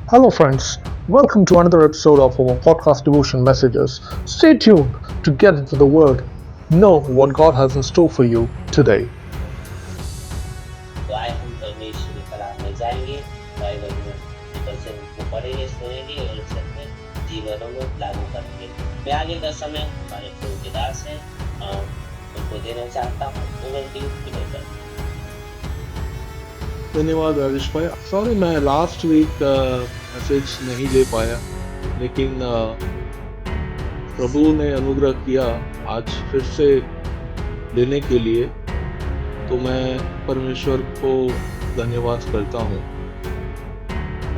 Hello, friends. Welcome to another episode of our podcast Devotion Messages. Stay tuned to get into the Word. Know what God has in store for you today. तो आए हम परमेश्वर के कलाम में जाएंगे, Bible में वचन को पढ़ेंगे, सुनेंगे और उसे अपने जीवनों में लागू करेंगे। मैं आगे का समय हमारे प्रभु के दास हैं, उनको देना चाहता हूँ। Over to you brother. धन्यवाद राजेश भाई। सॉरी मैं लास्ट वीक मैसेज नहीं दे पाया, लेकिन प्रभु ने अनुग्रह किया आज फिर से देने के लिए, तो मैं परमेश्वर को धन्यवाद करता हूँ।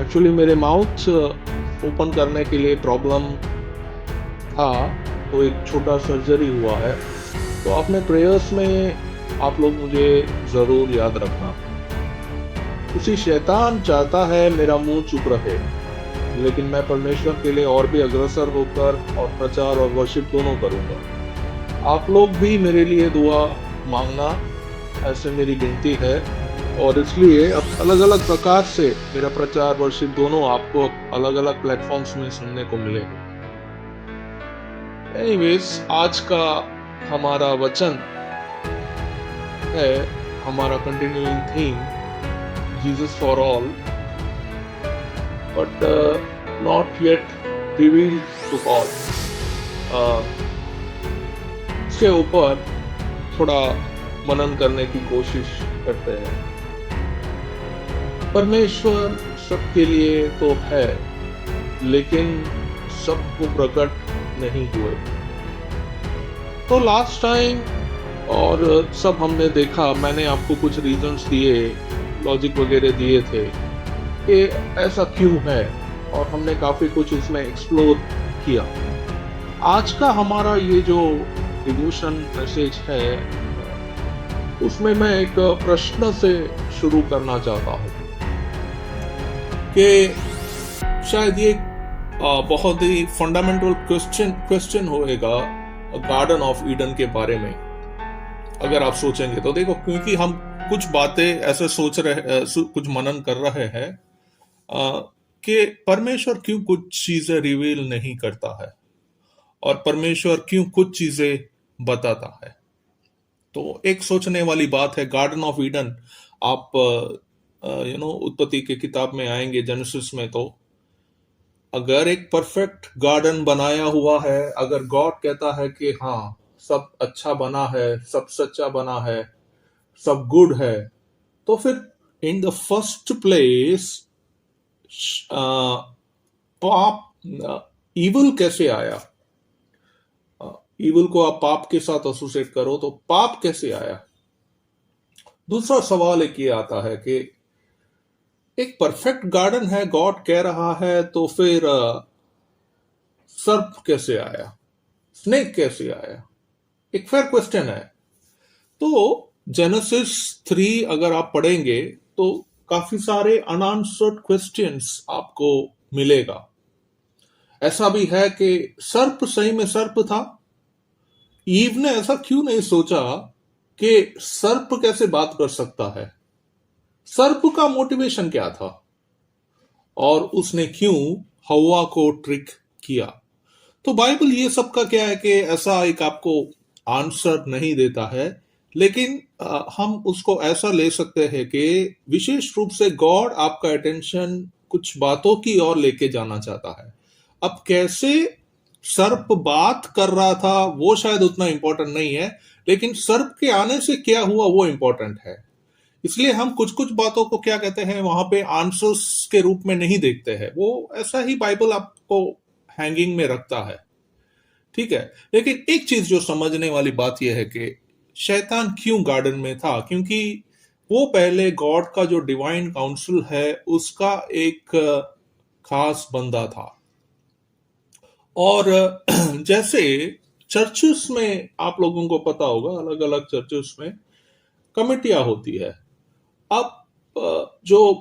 एक्चुअली मेरे माउथ ओपन करने के लिए प्रॉब्लम था, तो एक छोटा सर्जरी हुआ है। तो अपने प्रेयर्स में आप लोग मुझे ज़रूर याद रखना। उसी शैतान चाहता है मेरा मुंह चुप रहे, लेकिन मैं परमेश्वर के लिए और भी अग्रसर होकर और प्रचार और वर्शिप दोनों करूंगा। आप लोग भी मेरे लिए दुआ मांगना, ऐसे मेरी विनती है। और इसलिए अब अलग अलग प्रकार से मेरा प्रचार वर्शिप दोनों आपको अलग अलग प्लेटफॉर्म्स में सुनने को मिलेगा। एनीवेज, आज का हमारा वचन है, हमारा continuing theme Jesus for all, but not yet revealed to all. इसके ऊपर थोड़ा मनन करने की कोशिश करते हैं। परमेश्वर सबके लिए तो है, लेकिन सबको प्रकट नहीं हुए। तो लास्ट टाइम और सब हमने देखा, मैंने आपको कुछ रीजंस दिए, लॉजिक वगैरह दिए थे कि ऐसा क्यों है, और हमने काफी कुछ उसमें एक्सप्लोर किया। आज का हमारा ये जो डिवोशन मैसेज है, उसमें मैं एक प्रश्न से शुरू करना चाहता हूँ कि शायद ये बहुत ही फंडामेंटल क्वेश्चन होएगा गार्डन ऑफ ईडन के बारे में। अगर आप सोचेंगे तो देखो, क्योंकि हम कुछ बातें ऐसे सोच रहे, कुछ मनन कर रहे हैं कि परमेश्वर क्यों कुछ चीजें रिवील नहीं करता है और परमेश्वर क्यों कुछ चीजें बताता है। तो एक सोचने वाली बात है। गार्डन ऑफ ईडन, आप उत्पत्ति के किताब में आएंगे, जेनेसिस में, तो अगर एक परफेक्ट गार्डन बनाया हुआ है, अगर गॉड कहता है कि हाँ सब अच्छा बना है, सब सच्चा बना है, सब गुड है, तो फिर इन द फर्स्ट प्लेस पाप, इविल कैसे आया? इविल को आप पाप के साथ एसोसिएट करो तो पाप कैसे आया? दूसरा सवाल एक ये आता है कि एक परफेक्ट गार्डन है, गॉड कह रहा है, तो फिर सर्प कैसे आया, स्नेक कैसे आया? एक फेयर क्वेश्चन है। तो जेनेसिस 3 अगर आप पढ़ेंगे तो काफी सारे अनआंसर्ड क्वेश्चंस आपको मिलेगा। ऐसा भी है कि सर्प सही में सर्प था। ईव ने ऐसा क्यों नहीं सोचा कि सर्प कैसे बात कर सकता है? सर्प का मोटिवेशन क्या था और उसने क्यों हवा को ट्रिक किया? तो बाइबल ये सब का क्या है कि ऐसा एक आपको आंसर नहीं देता है, लेकिन हम उसको ऐसा ले सकते हैं कि विशेष रूप से गॉड आपका अटेंशन कुछ बातों की ओर लेके जाना चाहता है। अब कैसे सर्प बात कर रहा था वो शायद उतना इंपॉर्टेंट नहीं है, लेकिन सर्प के आने से क्या हुआ वो इंपॉर्टेंट है। इसलिए हम कुछ कुछ बातों को क्या कहते हैं, वहां पे आंसर्स के रूप में नहीं देखते हैं। वो ऐसा ही बाइबल आपको हैंगिंग में रखता है, ठीक है। लेकिन एक चीज जो समझने वाली बात यह है कि शैतान क्यों गार्डन में था? क्योंकि वो पहले गॉड का जो डिवाइन काउंसिल है उसका एक खास बंदा था। और जैसे चर्चेस में आप लोगों को पता होगा, अलग अलग चर्चेस में कमेटियां होती है। अब जो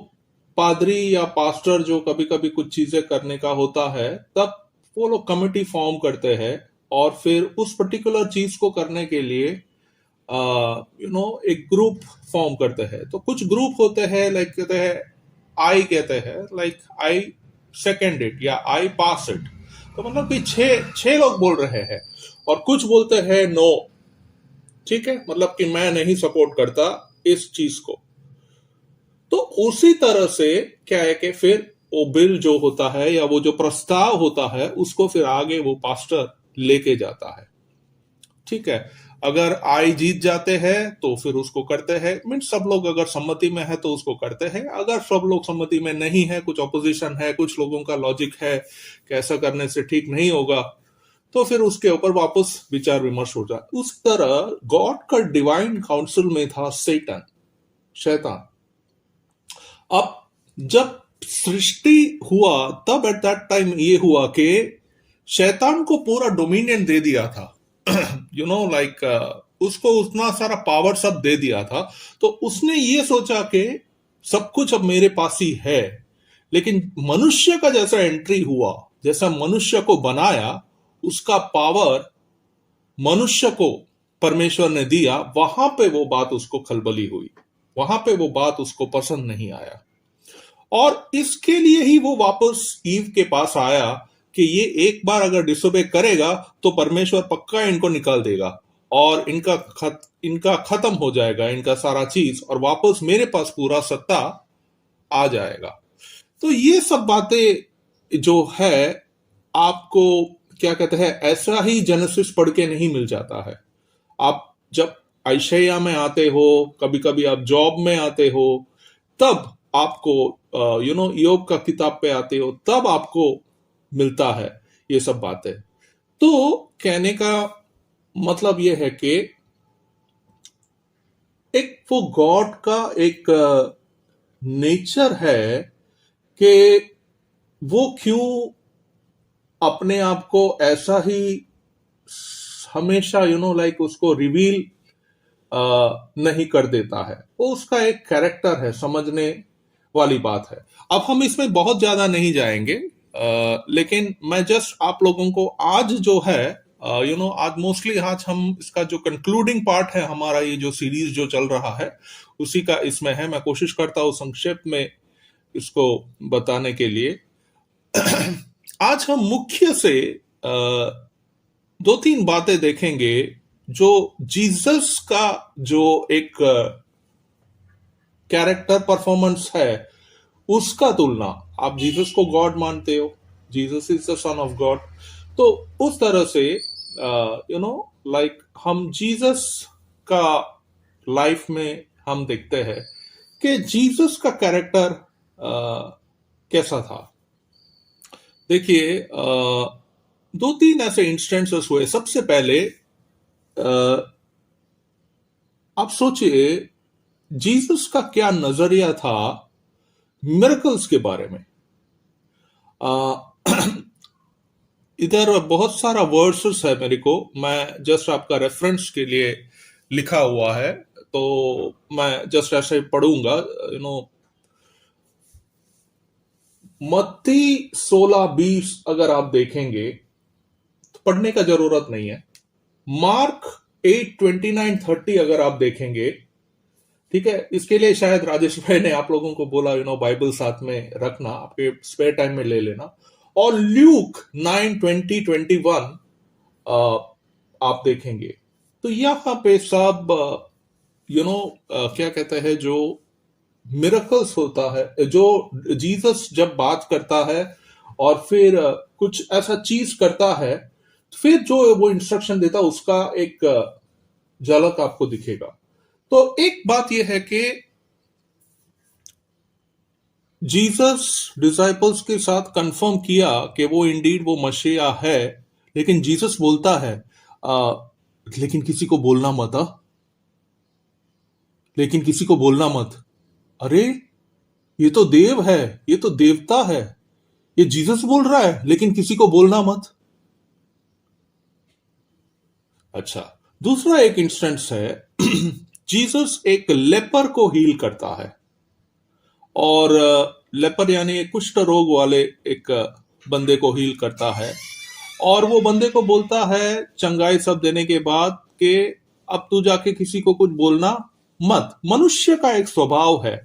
पादरी या पास्टर जो कभी कभी कुछ चीजें करने का होता है, तब वो लोग कमेटी फॉर्म करते हैं और फिर उस पर्टिकुलर चीज को करने के लिए एक ग्रुप फॉर्म करते हैं। तो कुछ ग्रुप होते हैं, लाइक कहते हैं आई, कहते हैं लाइक आई सेकेंड इट या आई पास इट। तो मतलब कि छह लोग बोल रहे हैं और कुछ बोलते हैं नो, ठीक है, मतलब कि मैं नहीं सपोर्ट करता इस चीज को। तो उसी तरह से क्या है कि फिर वो बिल जो होता है या वो जो प्रस्ताव होता है उसको फिर आगे वो पास्टर लेके जाता है, ठीक है। अगर आई जीत जाते हैं तो फिर उसको करते हैं, मीन सब लोग अगर सम्मति में है तो उसको करते हैं। अगर सब लोग सम्मति में नहीं है, कुछ ऑपोजिशन है, कुछ लोगों का लॉजिक है कि ऐसा करने से ठीक नहीं होगा, तो फिर उसके ऊपर वापस विचार विमर्श हो जाए। उस तरह गॉड का डिवाइन काउंसिल में था सैतान, शैतान। अब जब सृष्टि हुआ तब एट दैट टाइम ये हुआ कि शैतान को पूरा डोमिनियन दे दिया था, यू नो लाइक उसको उतना सारा पावर सब दे दिया था। तो उसने ये सोचा कि सब कुछ अब मेरे पास ही है। लेकिन मनुष्य का जैसा एंट्री हुआ, जैसा मनुष्य को बनाया, उसका पावर मनुष्य को परमेश्वर ने दिया, वहां पे वो बात उसको खलबली हुई, वहां पे वो बात उसको पसंद नहीं आया। और इसके लिए ही वो वापस ईव के पास आया कि ये एक बार अगर डिसोबे करेगा तो परमेश्वर पक्का इनको निकाल देगा और इनका खत्म हो जाएगा, इनका सारा चीज, और वापस मेरे पास पूरा सत्ता आ जाएगा। तो ये सब बातें जो है आपको क्या कहते हैं, ऐसा ही जेनेसिस पढ़ के नहीं मिल जाता है। आप जब आयशया में आते हो, कभी कभी आप जॉब में आते हो, तब आपको योग का किताब पे आते हो, तब आपको मिलता है ये सब बातें। तो कहने का मतलब ये है कि एक वो गॉड का एक नेचर है कि वो क्यों अपने आप को ऐसा ही हमेशा लाइक उसको रिवील नहीं कर देता है। वो उसका एक कैरेक्टर है, समझने वाली बात है। अब हम इसमें बहुत ज्यादा नहीं जाएंगे, लेकिन मैं जस्ट आप लोगों को आज जो है आज मोस्टली आज हम इसका जो कंक्लूडिंग पार्ट है, हमारा ये जो सीरीज जो चल रहा है उसी का इसमें है। मैं कोशिश करता हूं संक्षेप में इसको बताने के लिए। आज हम मुख्य से 2-3 बातें देखेंगे जो जीसस का जो एक कैरेक्टर परफॉर्मेंस है उसका तुलना। आप जीसस को गॉड मानते हो, Jesus is the son of God, तो उस तरह से लाइक हम जीसस का लाइफ में हम देखते हैं कि जीसस का कैरेक्टर कैसा था। देखिए 2-3 ऐसे इंस्टेंसेस हुए। सबसे पहले आप सोचिए जीसस का क्या नजरिया था मिरेकल्स के बारे में। इधर बहुत सारा वर्सेस है, मेरे को मैं जस्ट आपका रेफरेंस के लिए लिखा हुआ है, तो मैं जस्ट ऐसे पढ़ूंगा। मत्ती 16-20 अगर आप देखेंगे तो पढ़ने का जरूरत नहीं है। मार्क 8:29-30 अगर आप देखेंगे, ठीक है, इसके लिए शायद राजेश भाई ने आप लोगों को बोला बाइबल साथ में रखना, आपके स्पेयर टाइम में ले लेना। और ल्यूक 9:20-21 आप देखेंगे तो यहां पे सब क्या कहते हैं, जो मिरेकल्स होता है, जो जीसस जब बात करता है और फिर कुछ ऐसा चीज करता है, फिर जो वो इंस्ट्रक्शन देता है उसका एक झलक आपको दिखेगा। तो एक बात यह है कि जीसस डिसाइपल्स के साथ कंफर्म किया कि वो इंडीड वो मसीहा है, लेकिन जीसस बोलता है लेकिन किसी को बोलना मत, लेकिन किसी को बोलना मत। अरे ये तो देव है, ये तो देवता है, ये जीसस बोल रहा है लेकिन किसी को बोलना मत। अच्छा, दूसरा एक इंस्टेंस है जीसस एक लेपर को हील करता है, और लेपर यानी कुष्ठ रोग वाले एक बंदे को हील करता है, और वो बंदे को बोलता है चंगाई सब देने के बाद कि अब तू जाके किसी को कुछ बोलना मत। मनुष्य का एक स्वभाव है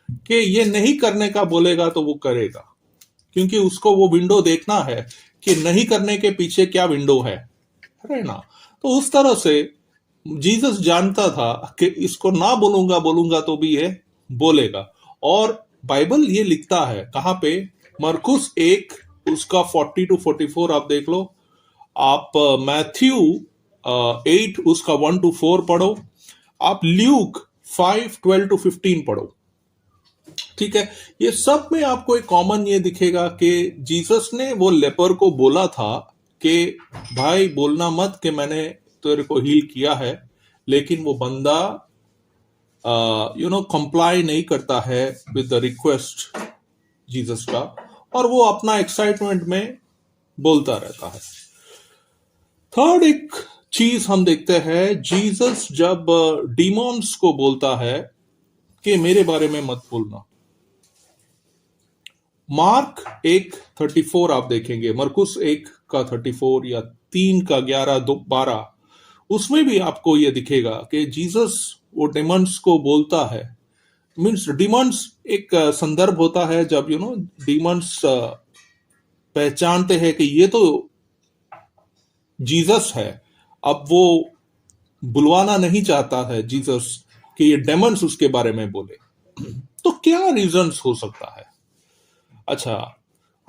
कि ये नहीं करने का बोलेगा तो वो करेगा, क्योंकि उसको वो विंडो देखना है कि नहीं करने के पीछे क्या विंडो है ना। तो उस तरह से जीसस जानता था कि इसको ना बोलूंगा तो भी ये बोलेगा। और बाइबल ये लिखता है कहां पे, मरकुस 1 उसका 40 to 44 आप देख लो, आप मैथ्यू 8 उसका 1 to 4 पढ़ो, आप ल्यूक 5 12 to 15 पढ़ो। ठीक है, ये सब में आपको एक कॉमन ये दिखेगा कि जीसस ने वो लेपर को बोला था कि भाई बोलना मत कि मैंने तेरे को हील किया है, लेकिन वो बंदा कंप्लाई नहीं करता है विद द रिक्वेस्ट जीसस का, और वो अपना एक्साइटमेंट में बोलता रहता है। थर्ड एक चीज हम देखते हैं, जीसस जब डीमॉन्स को बोलता है कि मेरे बारे में मत बोलना। मार्क 1:34 आप देखेंगे, मरकुस 1 का 34 या 3 का 11-12, उसमें भी आपको यह दिखेगा कि जीसस वो डिमंड्स को बोलता है। मीन्स डिमंड्स एक संदर्भ होता है जब डिमंड्स पहचानते हैं कि ये तो जीसस है, अब वो बुलवाना नहीं चाहता है जीसस कि ये डेमंस उसके बारे में बोले। तो क्या रीजंस हो सकता है? अच्छा,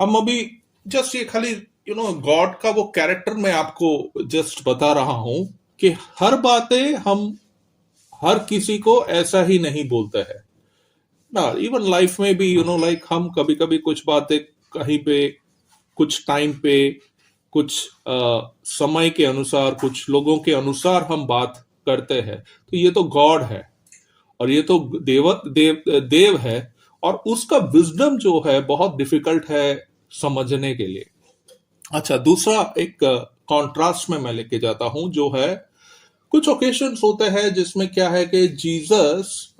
हम अभी जस्ट ये खाली गॉड का वो कैरेक्टर में आपको जस्ट बता रहा हूं कि हर बातें हम हर किसी को ऐसा ही नहीं बोलते हैं ना। इवन लाइफ में भी लाइक हम कभी कभी कुछ बातें कहीं पे, कुछ टाइम पे, कुछ समय के अनुसार, कुछ लोगों के अनुसार हम बात करते हैं। तो ये तो गॉड है और ये तो देव है, और उसका विजडम जो है बहुत डिफिकल्ट है समझने के लिए। अच्छा, दूसरा एक कॉन्ट्रास्ट में मैं लेके जाता हूं, जो है कुछ ओकेशंस होते हैं जिसमें क्या है कि जीसस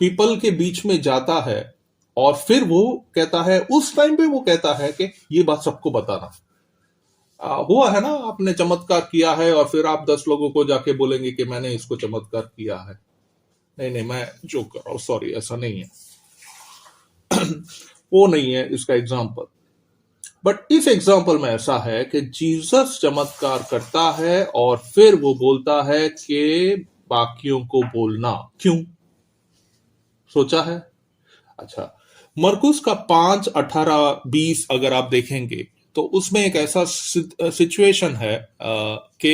पीपल के बीच में जाता है और फिर वो कहता है, उस टाइम पे वो कहता है कि ये बात सबको बताना। हुआ है ना, आपने चमत्कार किया है और फिर आप 10 लोगों को जाके बोलेंगे कि मैंने इसको चमत्कार किया है। नहीं, मैं जो कर रहा हूं, सॉरी, ऐसा नहीं है। वो नहीं है इसका एग्जाम्पल। बट इस एग्जाम्पल में ऐसा है कि जीसस चमत्कार करता है और फिर वो बोलता है कि बाकियों को बोलना। क्यों? सोचा है? अच्छा, मरकुस का 5:18-20 अगर आप देखेंगे तो उसमें एक ऐसा सिचुएशन है कि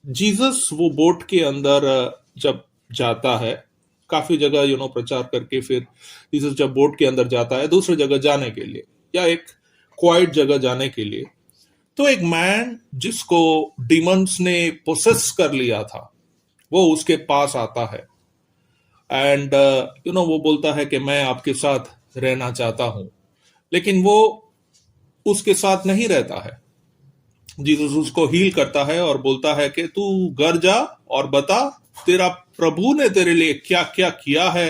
जीसस वो बोट के अंदर जब जाता है, काफी जगह प्रचार करके, फिर जीसस जब बोट के अंदर जाता है दूसरी जगह जाने के लिए या एक क्वाइट जगह जाने के लिए, तो एक मैन जिसको डीमंस ने पोसेस कर लिया था वो उसके पास आता है एंड वो बोलता है कि मैं आपके साथ रहना चाहता हूं, लेकिन वो उसके साथ नहीं रहता है। जीसस उसको हील करता है और बोलता है कि तू घर जा और बता तेरा प्रभु ने तेरे लिए क्या क्या किया है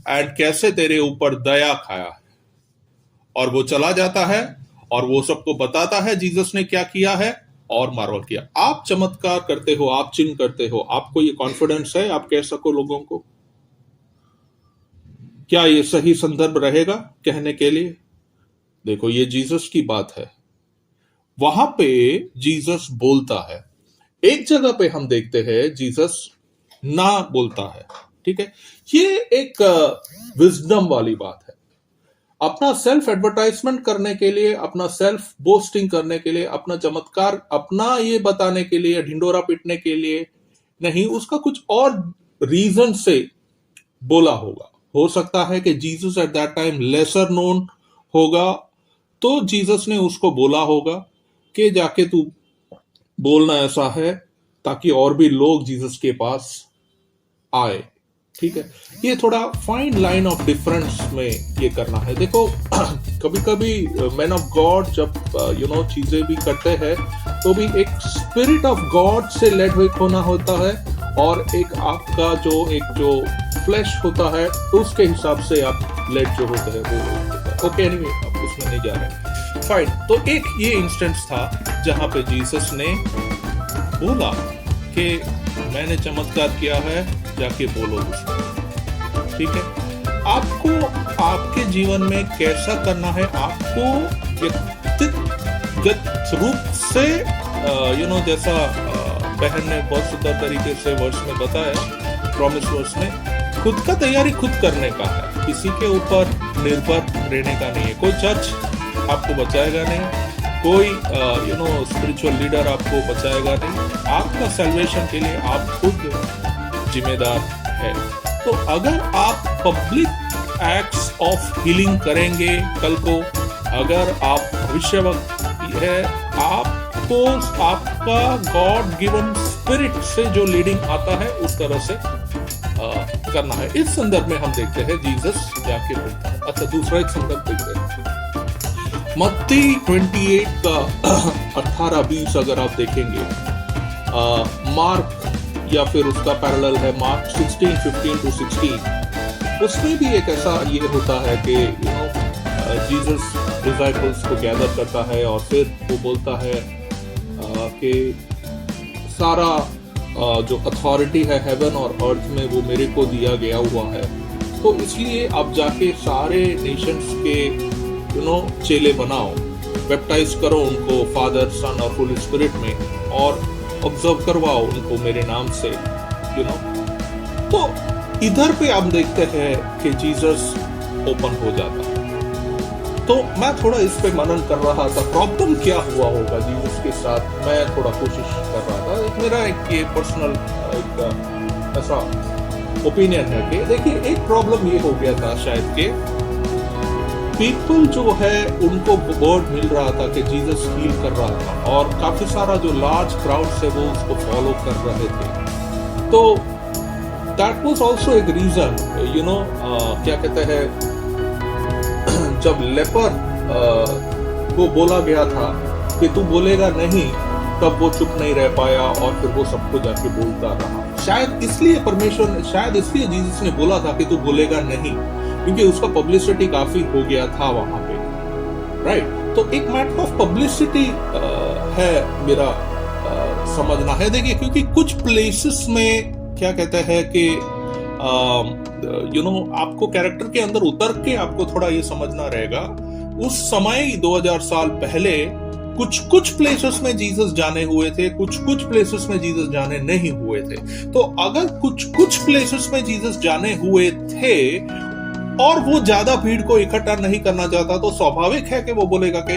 एंड कैसे तेरे ऊपर दया खाया है। और वो चला जाता है और वो सबको बताता है जीसस ने क्या किया है और मार्वल किया। आप चमत्कार करते हो, आप चिन्ह करते हो, आपको ये कॉन्फिडेंस है आप कह सको लोगों को? क्या ये सही संदर्भ रहेगा कहने के लिए? देखो, ये जीसस की बात है, वहां पे जीसस बोलता है। एक जगह पे हम देखते हैं जीसस ना बोलता है। ठीक है, ये एक विजडम वाली बात है। अपना सेल्फ एडवर्टाइजमेंट करने के लिए, अपना सेल्फ बोस्टिंग करने के लिए, अपना चमत्कार अपना ये बताने के लिए, ढिंडोरा पीटने के लिए नहीं, उसका कुछ और रीजन से बोला होगा। हो सकता है कि Jesus at that time lesser known होगा, तो जीसस ने उसको बोला होगा कि जाके तू बोलना ऐसा है ताकि और भी लोग जीसस के पास आए। ठीक है, ये थोड़ा फाइन लाइन ऑफ डिफरेंस में ये करना है। देखो, कभी कभी मैन ऑफ गॉड जब चीजें भी करते हैं तो भी एक स्पिरिट ऑफ गॉड से लेड होना होता है, और एक आपका जो फ्लैश होता है उसके हिसाब से आप लेड जो होता है वो होता है। ओके, एनीवे, आप उसमें नहीं जा रहे। फाइन, तो एक ये इंस्टेंस था जहां पे जीसस ने बोला कि मैंने चमत्कार किया है, जाके बोलो उसको। ठीक है, आपको आपके जीवन में कैसा करना है, आपको व्यक्तिगत रूप से जैसा बहन ने बहुत सुंदर तरीके से वर्ष में बताया, प्रॉमिस वर्ष में, खुद का तैयारी खुद करने का है, किसी के ऊपर निर्भर रहने का नहीं है। कोई चर्च आपको बचाएगा नहीं, कोई स्पिरिचुअल लीडर आपको बचाएगा नहीं, आपका सैल्वेशन के लिए आप खुद जिम्मेदार है। तो अगर आप पब्लिक एक्ट्स ऑफ हीलिंग करेंगे कल को, अगर आप भविष्यवक्ता है, आपको आपका गॉड गिवन स्पिरिट से जो लीडिंग आता है उस तरह से करना है। इस संदर्भ में हम देखते हैं जीसस जाके बोलता है। अच्छा, दूसरा एक संदर्भ देखते हैं, मत्ती 28 का 18-20 अगर आप देखेंगे, मार्क या फिर उसका पैरेलल है मार्क 16:15-16, उसमें भी एक ऐसा ये होता है कि जीसस डिसाइपल्स को गैदर करता है और फिर वो बोलता है कि सारा जो अथॉरिटी है हेवन और अर्थ में वो मेरे को दिया गया हुआ है, तो इसलिए आप जाके सारे नेशंस के चेले बनाओ, बैप्टाइज करो उनको फादर सन और होली स्पिरिट में, और ऑब्जर्व करवाओ उनको मेरे नाम से। तो इधर पे आप देखते हैं कि जीसस ओपन हो जाता है। तो मैं थोड़ा इस पे मनन कर रहा था, प्रॉब्लम क्या हुआ होगा जीसस के साथ, मैं थोड़ा कोशिश कर रहा था। मेरा एक ये पर्सनल एक ऐसा ओपिनियन है कि देखिए, एक प्रॉब्लम ये हो गया था शायद कि पीपल जो है उनको वर्ड मिल रहा था कि जीसस हील कर रहा था, और काफी सारा जो लार्ज क्राउड से वो उसको फॉलो कर रहे थे। तो दैट वाज आल्सो एक रीजन, क्या कहते हैं, जब लेपर को बोला गया था कि तू बोलेगा नहीं, तब वो चुप नहीं रह पाया और फिर वो सबको जाके बोलता रहा। शायद इसलिए जीसस ने बोला था कि तू बोलेगा नहीं, क्योंकि उसका पब्लिसिटी काफी हो गया था वहां पे, राइट। तो एक मैटर ऑफ पब्लिसिटी है मेरा समझना है। देखिए, क्योंकि कुछ प्लेसेस में क्या कहते हैं कि आपको कैरेक्टर के अंदर उतर के आपको थोड़ा ये समझना रहेगा। उस समय 2000 साल पहले कुछ प्लेसेस में जीसस जाने हुए थे, कुछ प्लेसेस में जीसस जाने नहीं हुए थे। तो अगर कुछ प्लेसेस में जीसस जाने हुए थे और वो ज्यादा भीड़ को इकट्ठा नहीं करना चाहता, तो स्वाभाविक है कि वो बोलेगा कि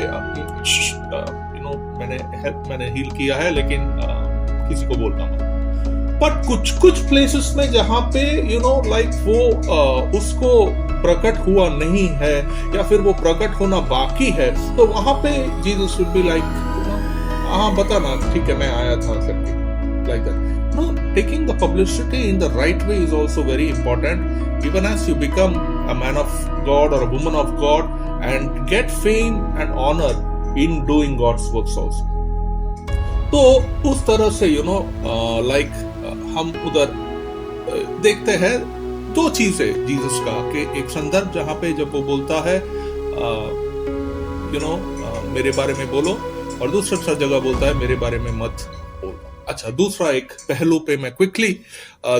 मैंने हील किया है, लेकिन किसी को बोलना मत। पर कुछ प्लेसेस में जहां पे वो उसको प्रकट हुआ नहीं है या फिर वो प्रकट होना बाकी है, तो वहां पे जीसस वुड बी लाइक, हाँ बताना, ठीक है मैं आया था करके, like that. Taking the publicity in the right way is also very important, even as you become a man of God और a woman of God and get fame and honour in doing God's works also. तो उस तरह से हम उधर देखते हैं दो चीजें जीसस का, कि एक संदर्भ जहां पे जब वो बोलता है मेरे बारे में बोलो, और दूसरा जगह बोलता है मेरे बारे में मत बोलो। अच्छा, दूसरा एक पहलू पे मैं क्विकली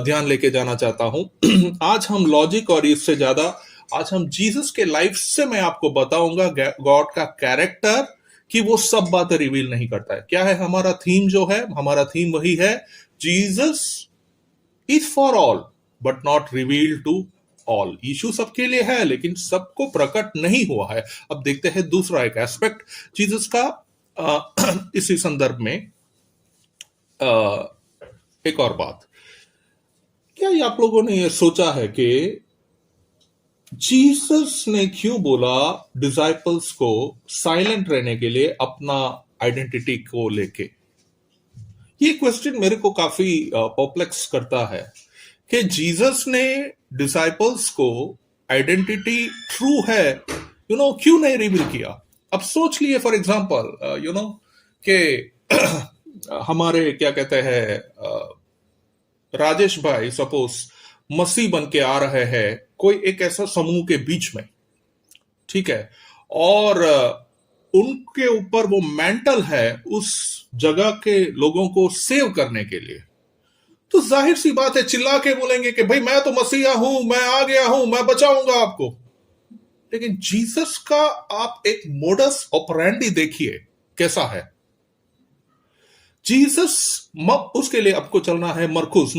ध्यान लेके जाना चाहता हूं। आज हम लॉजिक और इससे ज्यादा आज हम जीसस के लाइफ से मैं आपको बताऊंगा गॉड का कैरेक्टर, कि वो सब बातें रिवील नहीं करता है। क्या है हमारा थीम? जो है हमारा थीम वही है, Jesus is for all but not revealed to all. यीशु सबके लिए है लेकिन सबको प्रकट नहीं हुआ है। अब देखते हैं दूसरा एक एस्पेक्ट जीसस का इसी संदर्भ में। एक और बात, क्या ये आप लोगों ने ये सोचा है कि जीसस ने क्यों बोला डिसाइपल्स को साइलेंट रहने के लिए अपना आइडेंटिटी को लेके? ये क्वेश्चन मेरे को काफी परप्लेक्स करता है कि जीसस ने डिसाइपल्स को आइडेंटिटी ट्रू है क्यों नहीं रिवील किया। अब सोच लिए फॉर एग्जांपल कि हमारे क्या कहते हैं राजेश भाई सपोज मसीह बन के आ रहे हैं कोई एक ऐसा समूह के बीच में, ठीक है, और उनके ऊपर वो मेंटल है उस जगह के लोगों को सेव करने के लिए, तो जाहिर सी बात है चिल्ला के बोलेंगे कि भाई मैं तो मसीहा हूं, मैं आ गया हूं, मैं बचाऊंगा आपको। लेकिन जीसस का आप एक मोडस ऑपरेंडी देखिए कैसा है। जीसस उसके लिए आपको चलना है मरकुस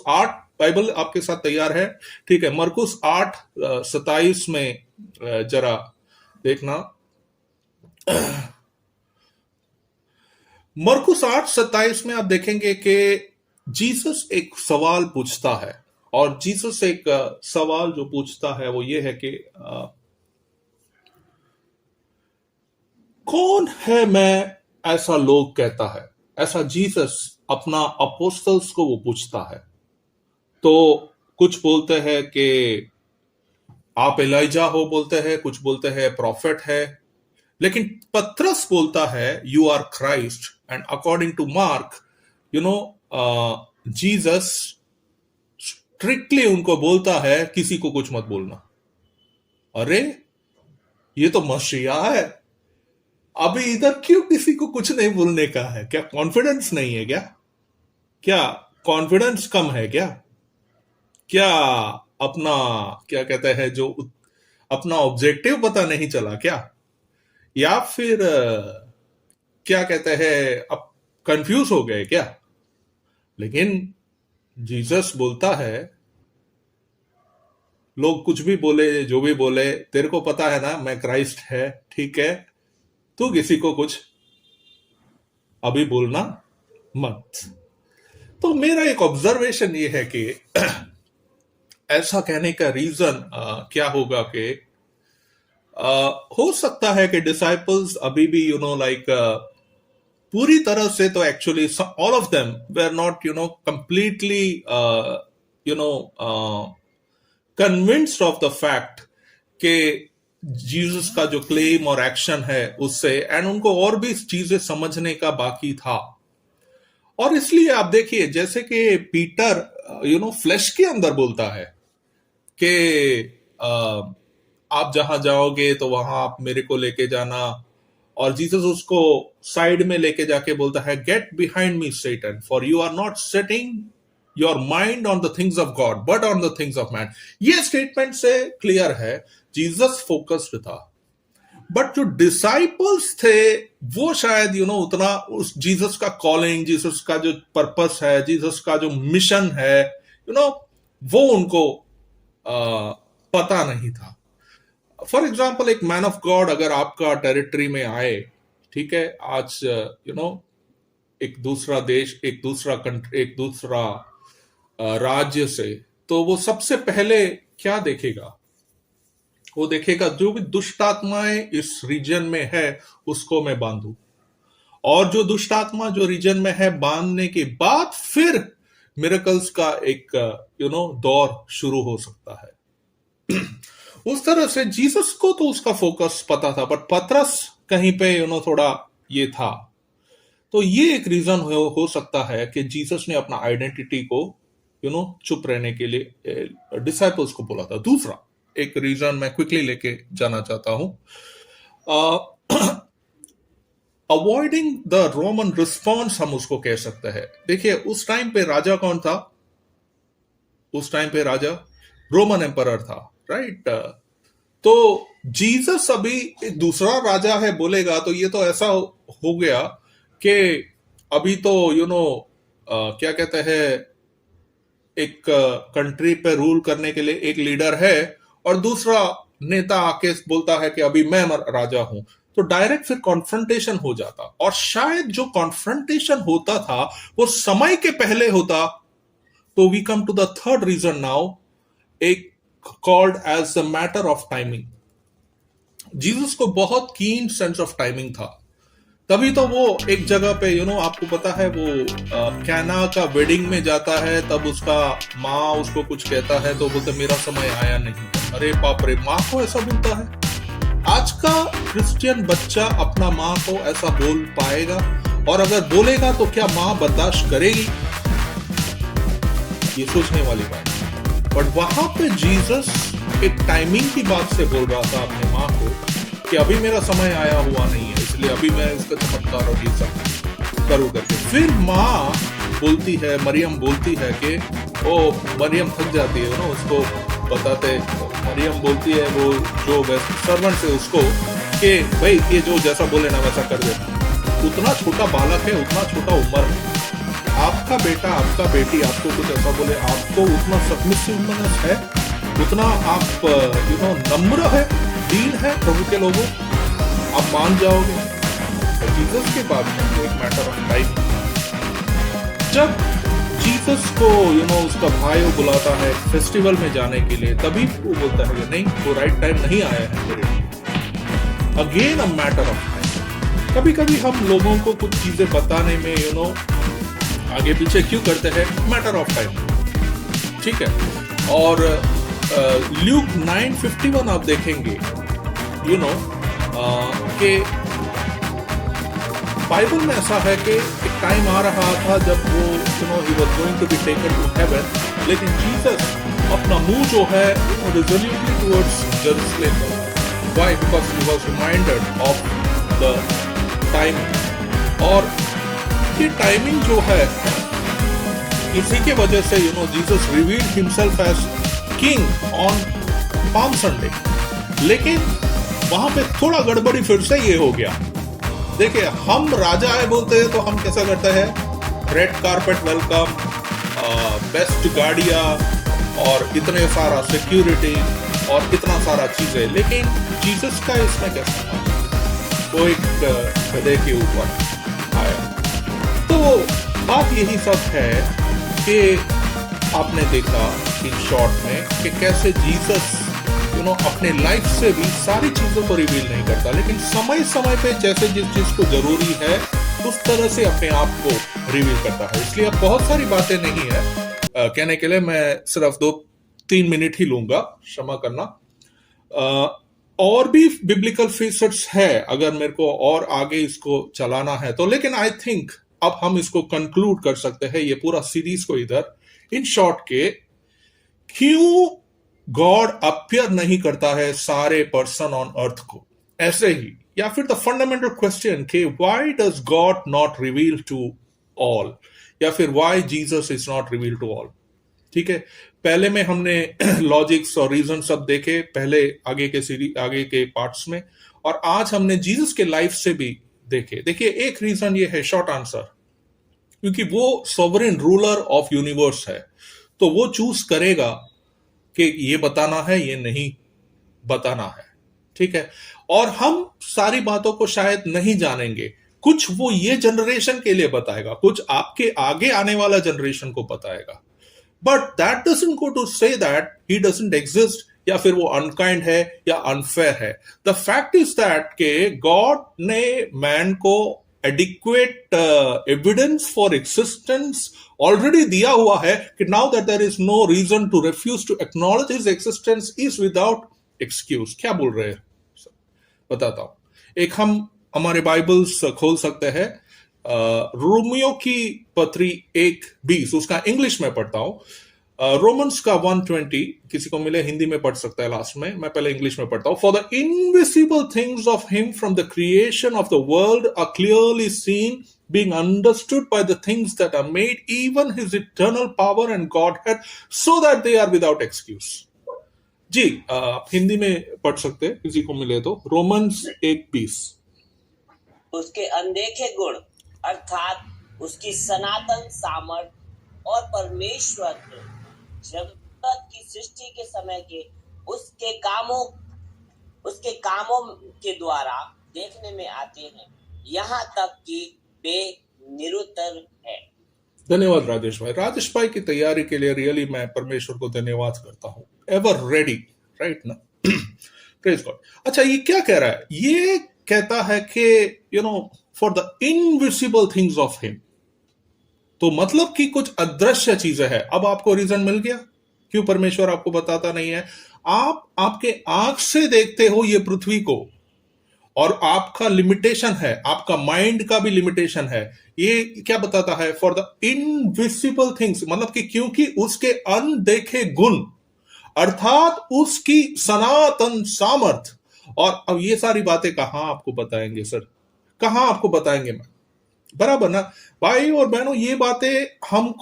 8, बाइबल आपके साथ तैयार है, ठीक है। मरकुस 8:27 में जरा देखना। मरकुस 8:27 में आप देखेंगे कि जीसस एक सवाल पूछता है, और जीसस एक सवाल जो पूछता है वो ये है कि कौन है मैं ऐसा लोग कहता है। ऐसा जीसस अपना अपोस्टल्स को वो पूछता है। तो कुछ बोलते हैं कि आप एलाइजा हो, बोलते हैं, कुछ बोलते हैं प्रॉफिट है, लेकिन पत्रस बोलता है you are Christ. And according to Mark Jesus strictly उनको बोलता है किसी को कुछ मत बोलना। अरे ये तो मसीहा है, अभी इधर क्यों किसी को कुछ नहीं बोलने का है? क्या कॉन्फिडेंस नहीं है क्या? क्या कॉन्फिडेंस कम है क्या? क्या अपना क्या कहते हैं जो अपना ऑब्जेक्टिव पता नहीं चला क्या? या फिर क्या कहते हैं अब कंफ्यूज हो गए क्या? लेकिन जीसस बोलता है लोग कुछ भी बोले, जो भी बोले, तेरे को पता है ना मैं क्राइस्ट है, ठीक है, तू किसी को कुछ अभी बोलना मत। तो मेरा एक ऑब्जर्वेशन ये है कि ऐसा कहने का रीजन क्या होगा कि हो सकता है कि डिसाइपल्स अभी भी पूरी तरह से तो actually all of them were not completely convinced of the fact कि जीसस का जो क्लेम और एक्शन है उससे, एंड उनको और भी चीजें समझने का बाकी था। और इसलिए आप देखिए जैसे कि पीटर फ्लैश के अंदर बोलता है कि आप जहां जाओगे तो वहां आप मेरे को लेके जाना, और जीसस उसको साइड में लेके जाके बोलता है get behind me Satan, for you are not setting your mind on the things of God but on the things of man. ये स्टेटमेंट से क्लियर है जीसस फोकस्ड था, बट जो डिसाइपल्स थे वो शायद उतना उस जीसस का कॉलिंग, जीसस का जो पर्पस है, जीसस का जो मिशन है, वो उनको पता नहीं था। फॉर एग्जाम्पल एक मैन ऑफ गॉड अगर आपका टेरिटरी में आए, ठीक है, आज एक दूसरा देश, एक दूसरा कंट्री, एक दूसरा राज्य से, तो वो सबसे पहले क्या देखेगा? वो देखेगा जो भी दुष्ट आत्माएं इस रीजन में है उसको मैं बांधू, और जो दुष्ट आत्मा जो रीजन में है बांधने के बाद फिर मिरेकल्स का एक दौर शुरू हो सकता है। उस तरह से जीसस को तो उसका फोकस पता था, बट पतरस कहीं पे थोड़ा ये था। तो ये एक रीजन हो सकता है कि जीसस ने अपना आइडेंटिटी को चुप रहने के लिए डिसाइपल्स को बोला था। दूसरा एक रीजन मैं क्विकली लेके जाना चाहता हूं, अवॉइडिंग द रोमन रिस्पॉन्स हम उसको कह सकते हैं। देखिए उस टाइम पे राजा कौन था? उस टाइम पे राजा रोमन एम्परर था, राइट? तो जीसस अभी एक दूसरा राजा है बोलेगा तो ये तो ऐसा हो गया कि अभी तो क्या कहते हैं, एक कंट्री पे रूल करने के लिए एक लीडर है और दूसरा नेता आके बोलता है कि अभी मैं राजा हूं, तो डायरेक्ट फिर कॉन्फ्रंटेशन हो जाता। और शायद जो कॉन्फ्रंटेशन होता था वो समय के पहले होता। तो we come to the third reason now, एक called as the matter of timing. Jesus को बहुत कीन सेंस ऑफ टाइमिंग था, तभी तो वो एक जगह पे आपको पता है वो कैना का वेडिंग में जाता है, तब उसका माँ उसको कुछ कहता है तो बोलते मेरा समय आया नहीं। अरे बाप रे, माँ को ऐसा बोलता है? आज का क्रिश्चियन बच्चा अपना माँ को ऐसा बोल पाएगा? और अगर बोलेगा तो क्या माँ बर्दाश्त करेगी? ये सोचने वाली बात है। बट वहां पे जीसस एक टाइमिंग की बात से बोल रहा था अपने माँ को कि अभी मेरा समय आया हुआ नहीं है, इसलिए अभी मैं इसका चमत्कार और ये सब करूँ करके। फिर माँ बोलती है, मरियम बोलती है कि ओ, मरियम थक जाती है उसको बताते मरियम बोलती है वो जो सर्वेंट है उसको कि भाई ये जो जैसा बोले ना वैसा कर दे। उतना छोटा बालक है, उतना छोटा उम्र है, आपका बेटा आपका बेटी आपको कुछ ऐसा बोले, आपको उतना सबमिसिवनेस है, उतना आप नम्र है, दीन है प्रभु के लोगों, आप मान जाओगे? जीसस के बाद में एक मैटर ऑफ टाइम, जब जीसस को उसका भाई वो बुलाता है फेस्टिवल में जाने के लिए, तभी वो बोलता है नहीं वो राइट टाइम नहीं आया है मेरे लिए। Again a matter of time. कभी कभी हम लोगों को कुछ चीजें बताने में आगे पीछे क्यों करते हैं, मैटर ऑफ टाइम, ठीक है। और ल्यूक 9:51 आप देखेंगे कि बाइबल में ऐसा है कि एक टाइम आ रहा था जब वो he was going to be taken to heaven, लेकिन जीसस अपना मुंह जो है resolutely towards Jerusalem. Why? Because he was reminded of the time. और ये टाइमिंग जो है इसी के वजह से Jesus revealed himself as king on Palm Sunday. लेकिन वहां पे थोड़ा गड़बड़ी फिर से ये हो गया। देखिए, हम राजा है बोलते हैं तो हम कैसा करते हैं, रेड कारपेट वेलकम, बेस्ट गाड़ियां और इतने सारा सिक्योरिटी और इतना सारा चीजें। लेकिन जीसस का इसमें कैसा था, वो एक गधे के ऊपर आया। तो बात यही सब है कि आपने देखा इन शॉर्ट में कि कैसे जीसस अपने लाइफ से भी सारी चीजों को रिवील नहीं करता, लेकिन समय समय पे जैसे जिस चीज को जरूरी है उस तरह से अपने आप को रिवील करता है। इसलिए अब बहुत सारी बातें नहीं है कहने के लिए, मैं सिर्फ 2-3 मिनट ही लूंगा, क्षमा करना। और भी बिब्लिकल फेसेट्स है अगर मेरे को और आगे इसको चलाना है तो, लेकिन आई थिंक अब हम इसको कंक्लूड कर सकते हैं ये पूरा सीरीज को इधर इन शॉर्ट के, क्यों गॉड अपीयर नहीं करता है सारे पर्सन ऑन अर्थ को ऐसे ही, या फिर द फंडामेंटल क्वेश्चन कि why does God not reveal to all, या फिर why Jesus is not reveal to all. ठीक है, पहले में हमने लॉजिक्स और रीजन सब देखे पहले आगे के पार्ट्स में, और आज हमने जीसस के लाइफ से भी देखे। देखिए, एक रीजन ये है, शॉर्ट आंसर, क्योंकि वो सॉवरेन रूलर ऑफ यूनिवर्स है, तो वो चूज करेगा कि ये बताना है ये नहीं बताना है। ठीक है, और हम सारी बातों को शायद नहीं जानेंगे, कुछ वो ये जनरेशन के लिए बताएगा, कुछ आपके आगे आने वाला जनरेशन को बताएगा, but that doesn't go to say that he doesn't exist या फिर वो अनकाइंड है या अनफेयर है। द फैक्ट इज दैट के गॉड ने मैन को adequate evidence for existence already दिया हुआ है कि now that there is no reason to refuse to acknowledge his existence is without excuse. क्या बोल रहे हैं बताता हूं। एक हम हमारे बाइबल्स खोल सकते हैं, रोमियो की पत्री 1:20, उसका इंग्लिश में पढ़ता हूं। रोमन्स का 1:20, किसी को मिले हिंदी में पढ़ सकता है लास्ट में, मैं पहले इंग्लिश में पढ़ता हूं। For the invisible things of him from the creation of the world are clearly seen, being understood by the things that are made, even his eternal power and Godhead, so that they are without excuse. जी, आप हिंदी में पढ़ सकते हैं किसी को मिले तो, Romans 1:20। उसके अनदेखे गुण अर्थात उसकी सनातन सामर्थ और परमेश्वर जगत की सृष्टि के समय के उसके कामों के द्वारा देखने में आते हैं, यहाँ तक कि वे निरुत्तर है। धन्यवाद राजेश भाई। राजेश भाई की तैयारी के लिए रियली मैं परमेश्वर को धन्यवाद करता हूं। एवर रेडी, राइट ना? Praise God. अच्छा, ये क्या कह रहा है? ये कहता है कि for the invisible things of him, तो मतलब कि कुछ अदृश्य चीजें हैं। अब आपको रीजन मिल गया क्यों परमेश्वर आपको बताता नहीं है। आप आपके आंख से देखते हो ये पृथ्वी को, और आपका लिमिटेशन है, आपका माइंड का भी लिमिटेशन है। ये क्या बताता है? फॉर द इनविजिबल थिंग्स, मतलब कि क्योंकि उसके अनदेखे गुण अर्थात उसकी सनातन सामर्थ। और अब ये सारी बातें कहां आपको बताएंगे सर, कहां आपको बताएंगे मैं, बराबर ना भाई और बहनों? ये बातें हम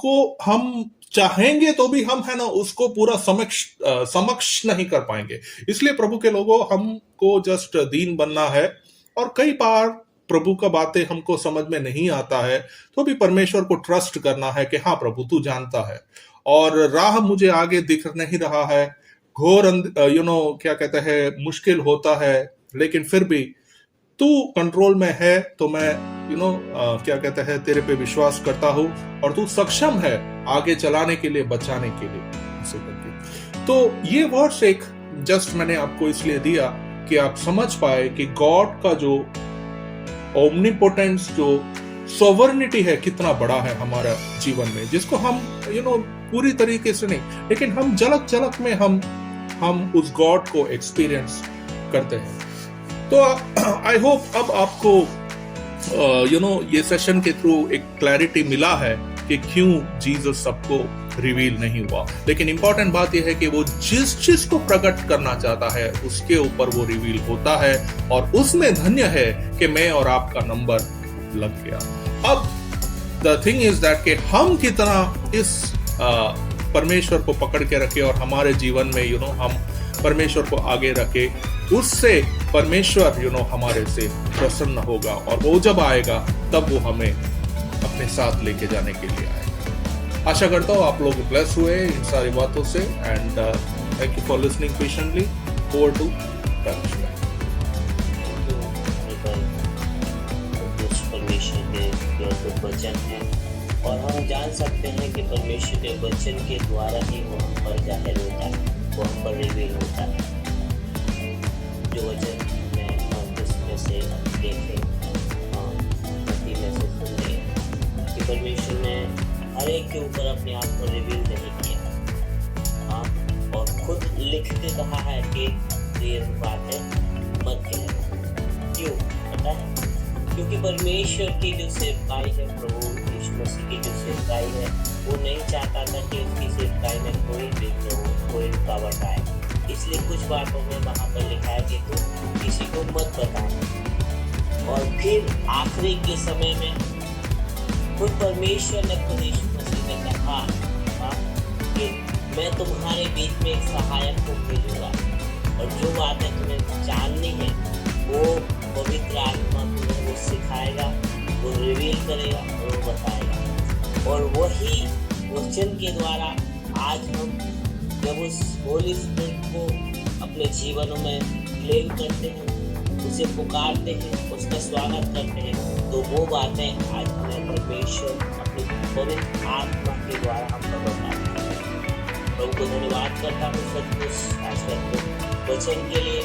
चाहेंगे तो भी हम है ना उसको पूरा समक्ष नहीं कर पाएंगे। इसलिए प्रभु के लोगों, हमको जस्ट दीन बनना है, और कई बार प्रभु का बातें हमको समझ में नहीं आता है, तो भी परमेश्वर को ट्रस्ट करना है कि हाँ प्रभु तू जानता है, और राह मुझे आगे दिख नहीं रहा है, घोर क्या कहते हैं, मुश्किल होता है, लेकिन फिर भी तू कंट्रोल में है, तो मैं क्या कहते हैं, तेरे पे विश्वास करता हूं, और तू सक्षम है आगे चलाने के लिए, बचाने के लिए, ऐसे करके। तो ये वर्ड्स एक जस्ट मैंने आपको इसलिए दिया कि आप समझ पाए कि गॉड का जो ओमनीपोटेंस, जो सोवर्निटी है, कितना बड़ा है हमारा जीवन में, जिसको हम पूरी तरीके से नहीं, लेकिन हम झलक झलक में हम उस गॉड को एक्सपीरियंस करते हैं। तो आई होप अब आपको ये सेशन के थ्रू एक क्लैरिटी मिला है कि क्यों जीसस सबको रिवील नहीं हुआ। लेकिन इंपॉर्टेंट बात यह है कि वो जिस चीज को प्रकट करना चाहता है उसके ऊपर वो रिवील होता है, और उसमें धन्य है कि मैं और आपका नंबर लग गया। अब द थिंग इज दैट कि हम कितना इस परमेश्वर को पकड़ के रखे और हमारे जीवन में हम परमेश्वर को आगे रखे, उससे परमेश्वर हमारे से प्रसन्न होगा, और वो जब आएगा तब वो हमें अपने साथ लेके जाने के लिए आएगा। आशा करता हूँ आप लोग ब्लेस हुए इन सारी बातों से, and thank you for listening patiently. Over to परमेश्वर के वचन है, और हम जान सकते हैं कि परमेश्वर के वचन के द्वारा ही वो हम पर जाहिर होता है, वो हम पर रिवील होता है। जो वचन में हम इसमें से देखें, में से सुने कि परमेश्वर ने हर एक के ऊपर अपने आप को रिवील नहीं किया, और खुद लिख के कहा है कि ये बात है मत कहना। क्यों पता है? क्योंकि परमेश्वर की जो सेवकाई है, प्रभु यीशु मसीह की जो सेवकाई है, वो नहीं चाहता था कि उसकी सेवकाई में कोई विघ्न हो, कोई रुकावट आए। इसलिए कुछ बातों में वहाँ पर लिखा है कि तुम किसी को मत बताना। और फिर आखिरी के समय में खुद परमेश्वर ने, खुद यीशु मसीह ने कहा कि मैं तुम्हारे बीच में एक सहायक को भेजूंगा, और जो बातें तुम्हें जाननी है वो पवित्र आत्मा तुम्हें वो सिखाएगा, वो रिवील करेगा और वो बताएगा। और वही वचन के द्वारा आज हम जब उस होली स्पिरिट को अपने जीवनों में क्लेम करते हैं, उसे पुकारते हैं, उसका स्वागत करते हैं, तो वो बातें आज हमें परमेश्वर अपनी पवित्र आत्मा के द्वारा हम पर बताते हैं। प्रभु को धन्यवाद करता हूँ सचमुच आज तक वचन के लिए।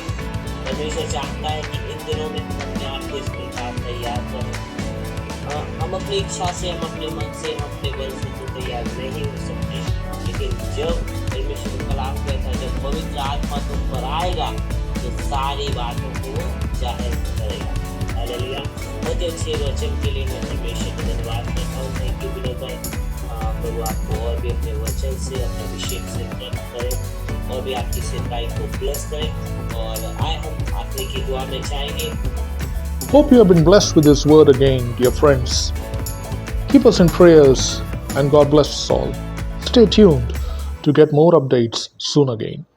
परमेश्वर चाहता है कि इन दिनों में हम अपने आप को इस प्रकार तैयार करें। हम अपनी इच्छा से, हम अपने मन से, हम अपने बल से तो तैयार नहीं हो सकते, लेकिन जब परमेश्वर का कलाम कहता है, जब पवित्र आत्मा तुम पर आएगा तो सारी बातों को जाहिर करेगा। हालेलुया। बहुत अच्छे वचन के लिए मैं परमेश्वर को धन्यवाद करता हूँ। थैंक यू विनोद भाई। प्रभु आपको और भी अपने वचन से, अपने अभिषेक से प्राप्त करें, और भी आपकी सेवकाई को ब्लेस करें। और आए हम आखिरी की दुआ में जाएंगे। Hope you have been blessed with this word again, dear friends. Keep us in prayers, and God bless us all. Stay tuned to get more updates soon again.